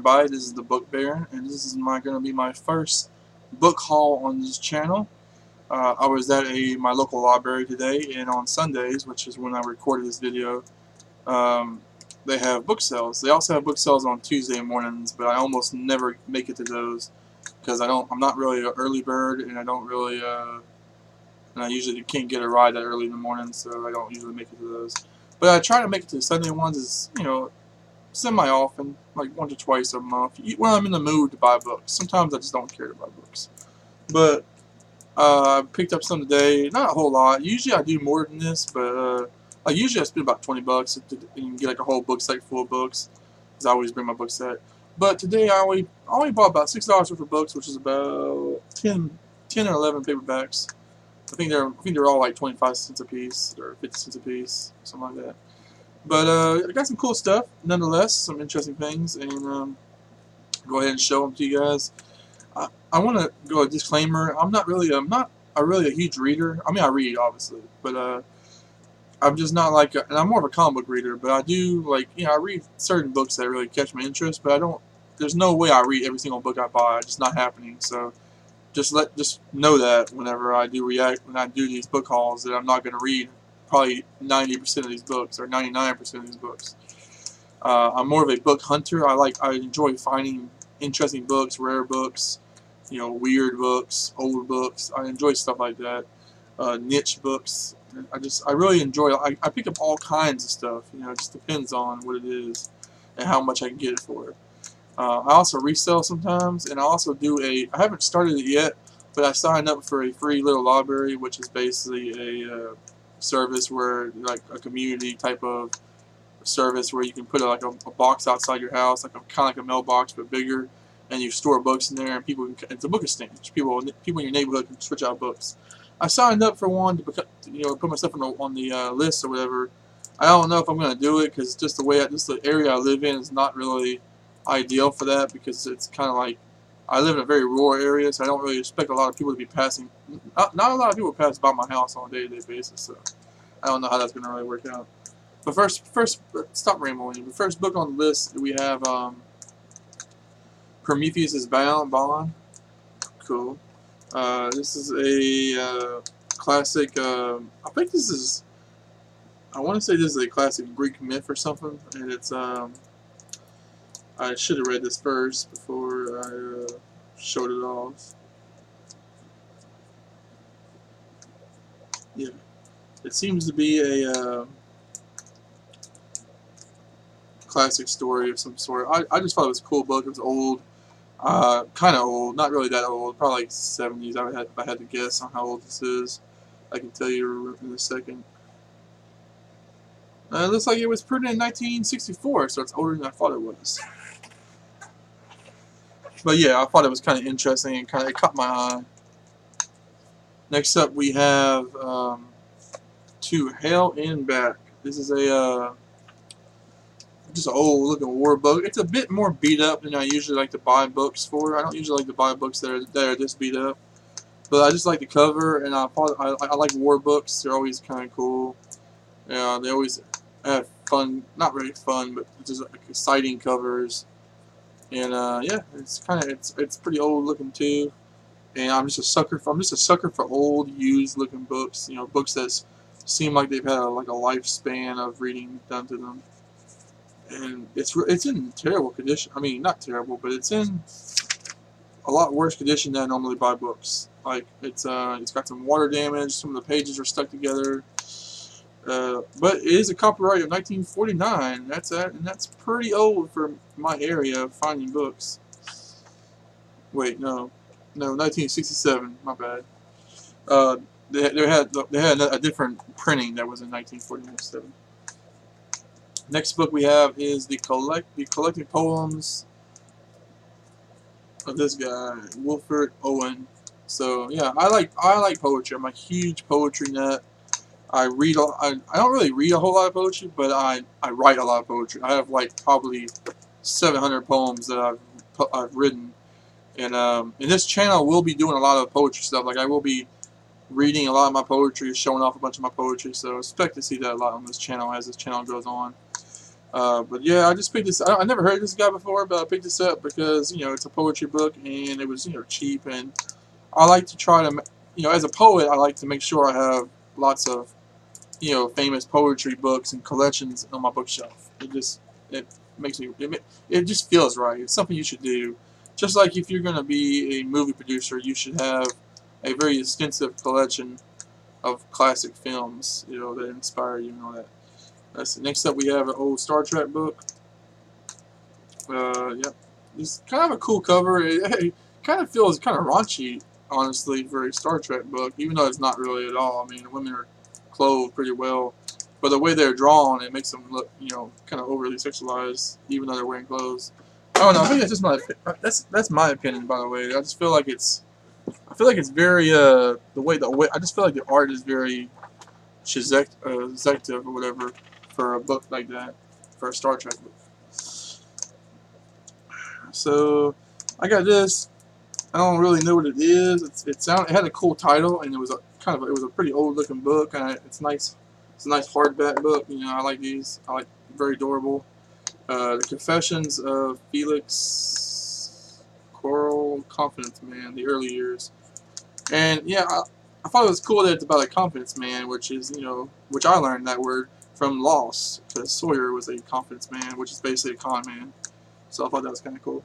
everybody, this is the Book Baron, and this is going to be my first book haul on this channel. I was at my local library today, and on Sundays, which is when I recorded this video, they have book sales. They also have book sales on Tuesday mornings, but I almost never make it to those because I'm not really an early bird, and I don't really, and I usually can't get a ride that early in the morning, so I don't usually make it to those. But I try to make it to the Sunday ones, is semi-often, like once or twice a month, when I'm in the mood to buy books. Sometimes I just don't care to buy books. But I picked up some today, not a whole lot. Usually I do more than this, but usually I spend about $20 and get like a whole book set full of books, because I always bring my book set. But today I only bought about $6 worth of books, which is about 10 or 11 paperbacks. I think they're all like 25 cents a piece or 50 cents a piece, something like that. But I got some cool stuff, nonetheless, some interesting things, and go ahead and show them to you guys. I want to go a disclaimer. I'm not really a huge reader. I mean, I read obviously, but I'm just not like, and I'm more of a comic book reader. But I do like, I read certain books that really catch my interest. But I don't. There's no way I read every single book I buy. It's just not happening. So just know that whenever I do these book hauls, that I'm not going to read probably 90% of these books or 99% of these books. I'm more of a book hunter. I enjoy finding interesting books, rare books, weird books, old books. I enjoy stuff like that. Niche books. I really enjoy. I pick up all kinds of stuff. It just depends on what it is and how much I can get it for. I also resell sometimes, and I also I haven't started it yet, but I signed up for a free little library, which is basically a service where, like, a community type of service where you can put a box outside your house, kind of like a mailbox but bigger, and you store books in there, and it's a book exchange. People in your neighborhood can switch out books. I signed up for one to put myself on the list or whatever. I don't know if I'm going to do it because just the area I live in is not really ideal for that, because it's kind of like I live in a very rural area, so I don't really expect a lot of people to be passing. Not a lot of people pass by my house on a day-to-day basis, so I don't know how that's going to really work out. But first, stop rambling. The first book on the list, we have Prometheus is Bound. Cool. This is a classic. I think this is. I want to say this is a classic Greek myth or something, and it's. I should have read this first before I showed it off. Yeah, it seems to be a classic story of some sort. I just thought it was a cool book. It was old, kind of old, not really that old, probably like 70s. If I had to guess on how old this is, I can tell you in a second. It looks like it was printed in 1964, so it's older than I thought it was. But yeah, I thought it was kind of interesting and it caught my eye. Next up, we have To Hell and Back. This is just an old looking war book. It's a bit more beat up than I usually like to buy books for. I don't usually like to buy books that are this beat up, but I just like the cover, and I like war books. They're always kind of cool. They always have fun, not really fun, but just like exciting covers. And yeah, it's pretty old looking too. And I'm just a sucker for old, used looking books. Books that seem like they've had a lifespan of reading done to them. And it's in terrible condition. I mean, not terrible, but it's in a lot worse condition than I normally buy books. Like it's got some water damage. Some of the pages are stuck together. But it is a copyright of 1949. And that's pretty old for my area of finding books. Wait, no, 1967. My bad. They had a different printing that was in 1947. Next book we have is the collected poems of this guy, Wilfred Owen. So yeah, I like poetry. I'm a huge poetry nut. I don't really read a whole lot of poetry, but I write a lot of poetry. I have probably 700 poems that I've written, and in this channel we'll be doing a lot of poetry stuff. I will be reading a lot of my poetry, showing off a bunch of my poetry. So expect to see that a lot on this channel as this channel goes on. But yeah, I just picked this. I never heard of this guy before, but I picked this up because it's a poetry book and it was cheap, and I like to try to as a poet I like to make sure I have lots of famous poetry books and collections on my bookshelf. It makes me it just feels right. It's something you should do. Just like if you're going to be a movie producer, you should have a very extensive collection of classic films, that inspire you and all that. Next up, we have an old Star Trek book. Yep, it's kind of a cool cover. It kind of feels kind of raunchy, honestly, for a Star Trek book, even though it's not really at all. I mean, the women are clothed pretty well, but the way they're drawn, it makes them look, kind of overly sexualized, even though they're wearing clothes. I don't know. I think that's just that's my opinion, by the way. I just feel like it's very the way I just feel like the art is very seductive or whatever for a book like that, for a Star Trek book. So I got this. I don't really know what it is. It had a cool title, and it was a pretty old looking book. It's nice. It's a nice hardback book. I like these. I like very adorable. The Confessions of Felix Coral Confidence Man, the early years. And yeah, I thought it was cool that it's about a confidence man, which is which I learned that word from Lost, because Sawyer was a confidence man, which is basically a con man. So I thought that was kind of cool.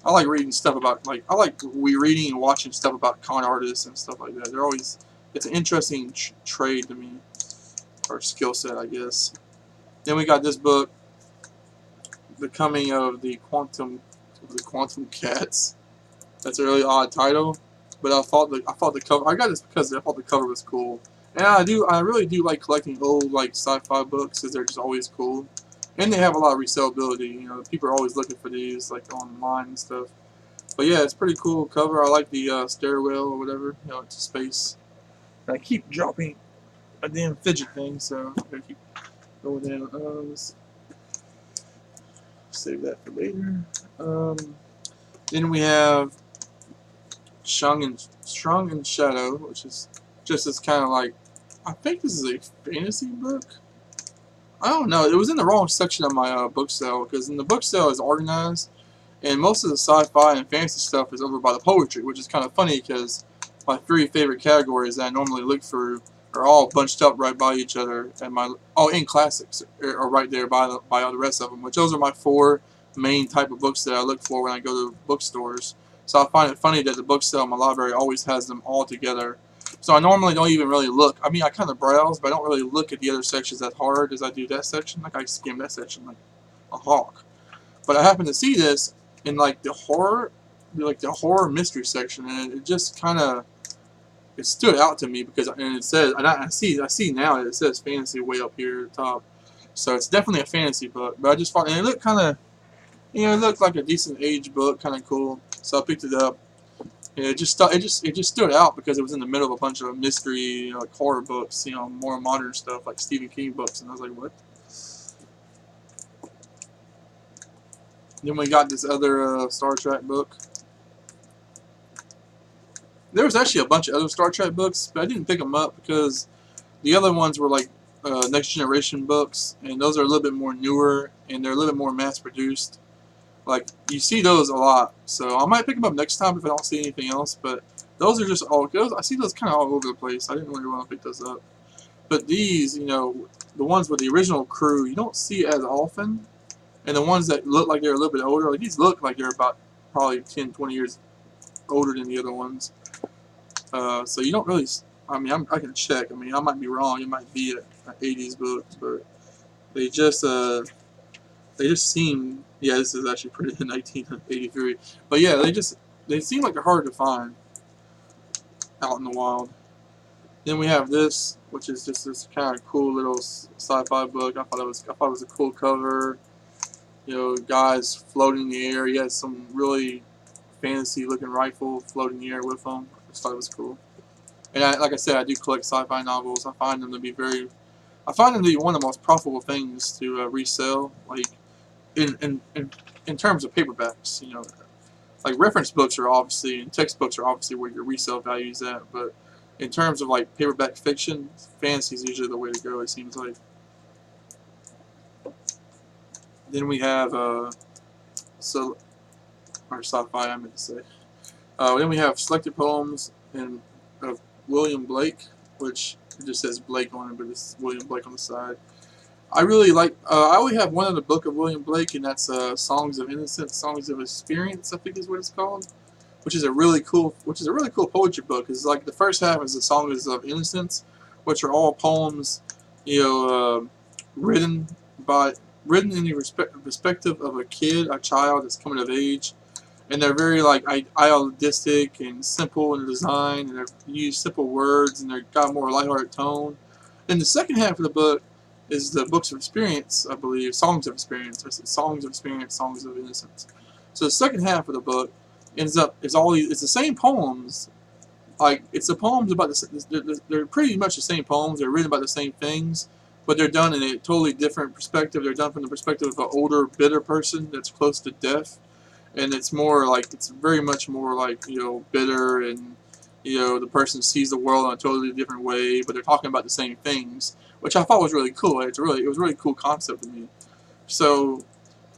I like reading stuff about I like reading and watching stuff about con artists and stuff like that. It's an interesting trade to me, or skill set, I guess. Then we got this book, The Coming of the Quantum Cats. That's a really odd title, but I thought the cover. I got this because I thought the cover was cool, and I really do like collecting old sci-fi books because they're just always cool. And they have a lot of resellability. People are always looking for these, online and stuff. But yeah, it's a pretty cool cover. I like the stairwell or whatever, to space. And I keep dropping a damn fidget thing, so I gotta keep going down. Let's save that for later. Then we have Strong in Shadow, which is just as kind of I think this is a fantasy book. I don't know. It was in the wrong section of my book sale, because in the book sale is organized, and most of the sci-fi and fantasy stuff is over by the poetry, which is kind of funny because my three favorite categories that I normally look through are all bunched up right by each other, and in classics are right there by all the rest of them. Which those are my four main type of books that I look for when I go to bookstores. So I find it funny that the book sale in my library always has them all together. So I normally don't even really look. I mean, I kind of browse, but I don't really look at the other sections as hard as I do that section. I skim that section like a hawk. But I happened to see this in the horror mystery section, and it just kind of stood out to me because it says, and I see now that it says fantasy way up here at the top. So it's definitely a fantasy book. But I just thought, and it looked kind of, it looked like a decent age book, kind of cool. So I picked it up. And it just stood out because it was in the middle of a bunch of mystery, horror books, more modern stuff like Stephen King books, and I was like, what? Then we got this other Star Trek book. There was actually a bunch of other Star Trek books, but I didn't pick them up because the other ones were Next Generation books, and those are a little bit more newer, and they're a little bit more mass-produced. You see those a lot, so I might pick them up next time if I don't see anything else, but those are just I see those kind of all over the place. I didn't really want to pick those up. But these, the ones with the original crew, you don't see as often, and the ones that look like they're a little bit older, these look like they're about probably 10, 20 years older than the other ones. So you don't really, I mean, I can check. I mean, I might be wrong. It might be an 80s book, but they just seem, yeah, this is actually printed in 1983. But yeah, they seem like they're hard to find out in the wild. Then we have this, which is just this kind of cool little sci-fi book. I thought it was a cool cover. Guys floating in the air. He has some really fantasy-looking rifle floating in the air with him. I just thought it was cool. And like I said, I do collect sci-fi novels. I find them to be one of the most profitable things to resell. In terms of paperbacks, reference books are obviously, and textbooks are obviously where your resale value is at. But in terms of paperback fiction, fantasy is usually the way to go. It seems like. Then we have so or sci-fi, I meant to say. Then we have selected poems of William Blake, which it just says Blake on it, but it's William Blake on the side. I really like. I only have one other book of William Blake, and that's "Songs of Innocence, Songs of Experience," I think is what it's called, which is a really cool poetry book. It's like the first half is the Songs of Innocence, which are all poems, you know, written in the perspective of a kid, a child that's coming of age, and they're very like idealistic and simple in design, and they use simple words, and they've got a more lighthearted tone. Then the second half of the book is the books of experience, I believe, songs of experience. I said songs of experience, songs of innocence. So the second half of the book it's the same poems. Like it's the poems about they're pretty much the same poems. They're written about the same things, but they're done in a totally different perspective. They're done from the perspective of an older, bitter person that's close to death, and it's very much more like, you know, bitter, and you know, the person sees the world in a totally different way, but they're talking about the same things, which I thought was really cool. It was a really cool concept to me. So,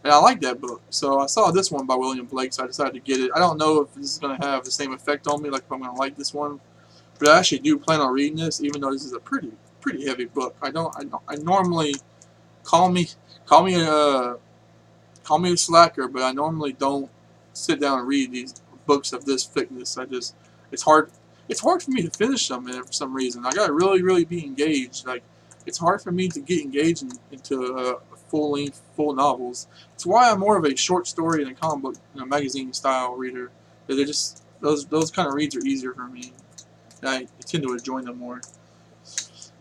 and I like that book. So I saw this one by William Blake, so I decided to get it. I don't know if this is going to have the same effect on me, like if I'm going to like this one, but I actually do plan on reading this, even though this is a pretty heavy book. I normally call me a slacker, but I normally don't sit down and read these books of this thickness. It's hard for me to finish them, and for some reason I gotta really be engaged. Like, it's hard for me to get engaged into full-length novels. It's why I'm more of a short story and a comic book, magazine style reader. They're just those kind of reads are easier for me, and I tend to enjoy them more.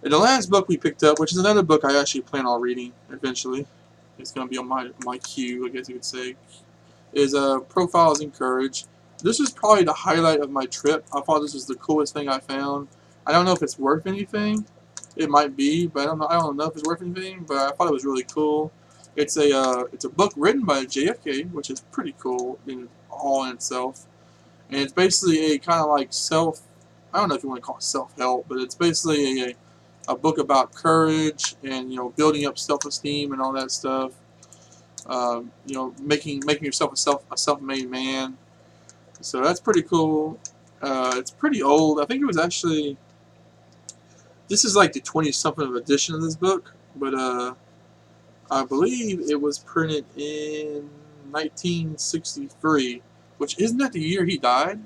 And the last book we picked up, which is another book I actually plan on reading eventually, it's going to be on my queue, I guess you could say, is Profiles in Courage. This is probably the highlight of my trip. I thought this was the coolest thing I found. I don't know if it's worth anything. It might be, but I don't know if it's worth anything. But I thought it was really cool. It's a book written by JFK, which is pretty cool all in itself. And it's basically a kind of like I don't know if you want to call it self-help, but it's basically a book about courage and, you know, building up self-esteem and all that stuff. You know, making yourself a self-made man. So that's pretty cool. It's pretty old. I think it was actually, this is like the 20-something edition of this book, but I believe it was printed in 1963, which isn't that the year he died?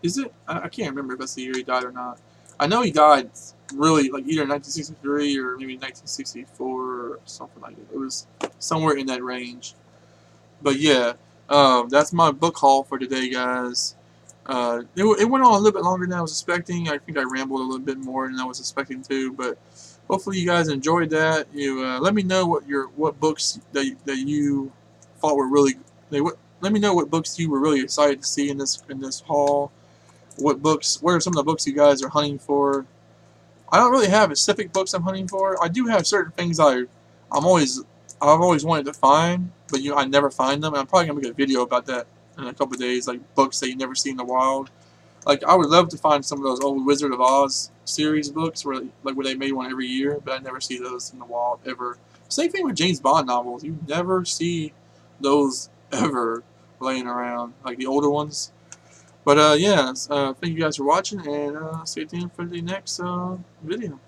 Is it? I can't remember if that's the year he died or not. I know he died really like either 1963 or maybe 1964 or something like that. It was somewhere in that range. But yeah, that's my book haul for today, guys. It went on a little bit longer than I was expecting. I think I rambled a little bit more than I was expecting to, but hopefully you guys enjoyed that. You let me know what books that you thought were really let me know what books you were really excited to see in this haul. What are some of the books you guys are hunting for? I don't really have specific books I'm hunting for. I do have certain things I've always wanted to find, but I never find them. And I'm probably gonna make a video about that in a couple of days, like books that you never see in the wild. Like, I would love to find some of those old Wizard of Oz series books where they made one every year, but I never see those in the wild ever. Same thing with James Bond novels. You never see those ever laying around, like the older ones. But yeah, thank you guys for watching, and stay tuned for the next video.